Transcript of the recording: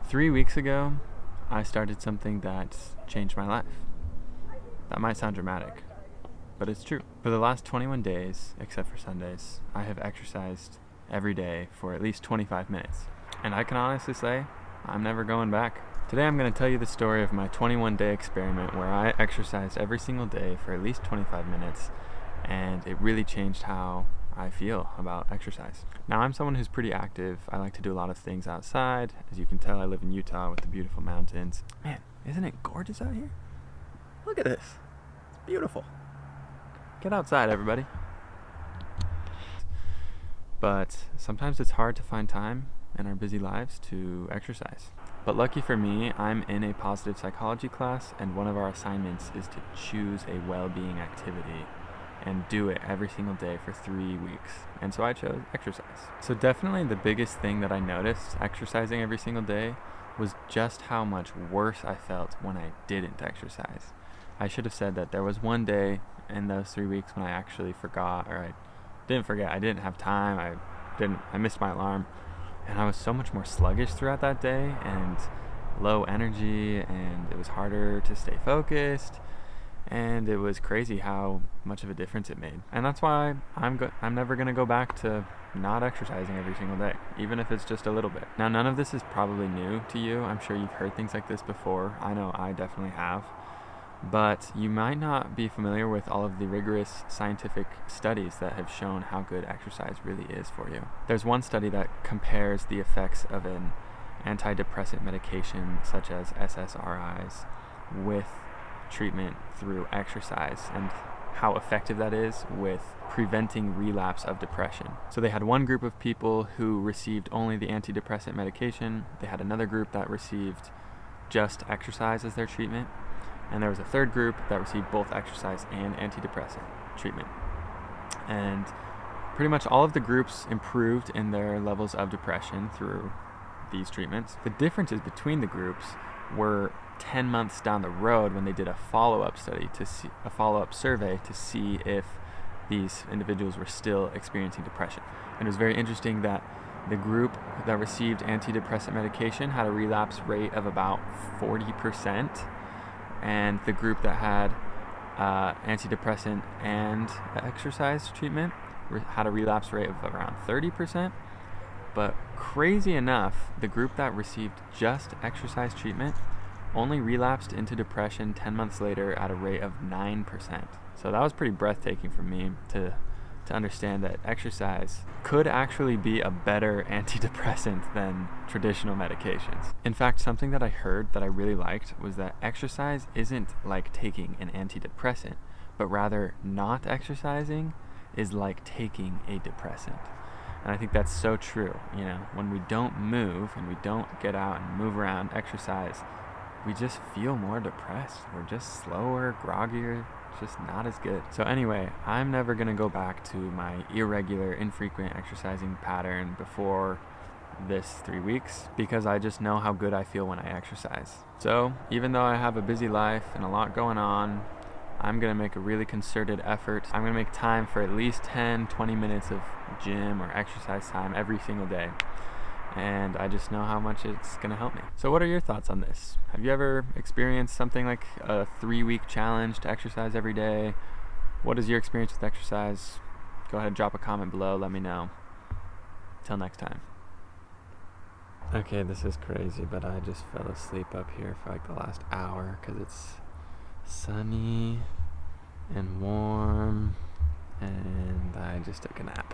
3 weeks ago, I started something that changed my life. That might sound dramatic, but it's true. For the last 21 days, except for Sundays, I have exercised every day for at least 25 minutes. And I can honestly say, I'm never going back. Today I'm going to tell you the story of my 21-day experiment where I exercised every single day for at least 25 minutes, and it really changed how I feel about exercise. Now, I'm someone who's pretty active. I like to do a lot of things outside. As you can tell, I live in Utah with the beautiful mountains. Man, isn't it gorgeous out here? Look at this. It's beautiful. Get outside, everybody. But sometimes it's hard to find time in our busy lives to exercise. But lucky for me, I'm in a positive psychology class, and one of our assignments is to choose a well-being activity and do it every single day for 3 weeks. And so I chose exercise. So definitely the biggest thing that I noticed exercising every single day was just how much worse I felt when I didn't exercise. I should have said that there was one day in those 3 weeks when I actually forgot, or I didn't forget, I didn't have time, I missed my alarm, and I was so much more sluggish throughout that day and low energy, and it was harder to stay focused. And it was crazy how much of a difference it made. And that's why I'm never going to go back to not exercising every single day, even if it's just a little bit. Now, none of this is probably new to you. I'm sure you've heard things like this before. I know I definitely have. But you might not be familiar with all of the rigorous scientific studies that have shown how good exercise really is for you. There's one study that compares the effects of an antidepressant medication such as SSRIs with treatment through exercise and how effective that is with preventing relapse of depression. So they had one group of people who received only the antidepressant medication. They had another group that received just exercise as their treatment. And there was a third group that received both exercise and antidepressant treatment. And pretty much all of the groups improved in their levels of depression through these treatments. The differences between the groups were 10 months down the road when they did a follow-up survey to see if these individuals were still experiencing depression. And it was very interesting that the group that received antidepressant medication had a relapse rate of about 40%, and the group that had antidepressant and exercise treatment had a relapse rate of around 30%. But crazy enough, the group that received just exercise treatment only relapsed into depression 10 months later at a rate of 9%. So that was pretty breathtaking for me to understand that exercise could actually be a better antidepressant than traditional medications. In fact, something that I heard that I really liked was that exercise isn't like taking an antidepressant, but rather not exercising is like taking a depressant. And I think that's so true. You know, when we don't move and we don't get out and move around, exercise, we just feel more depressed. We're just slower, groggier, just not as good. So anyway, I'm never going to go back to my irregular, infrequent exercising pattern before this 3 weeks because I just know how good I feel when I exercise. So even though I have a busy life and a lot going on, I'm going to make a really concerted effort. I'm going to make time for at least 10-20 minutes of gym or exercise time every single day. And I just know how much it's going to help me. So what are your thoughts on this? Have you ever experienced something like a 3-week challenge to exercise every day? What is your experience with exercise? Go ahead and drop a comment below. Let me know. Till next time. Okay, this is crazy, but I just fell asleep up here for like the last hour because it's sunny and warm, and I just took a nap.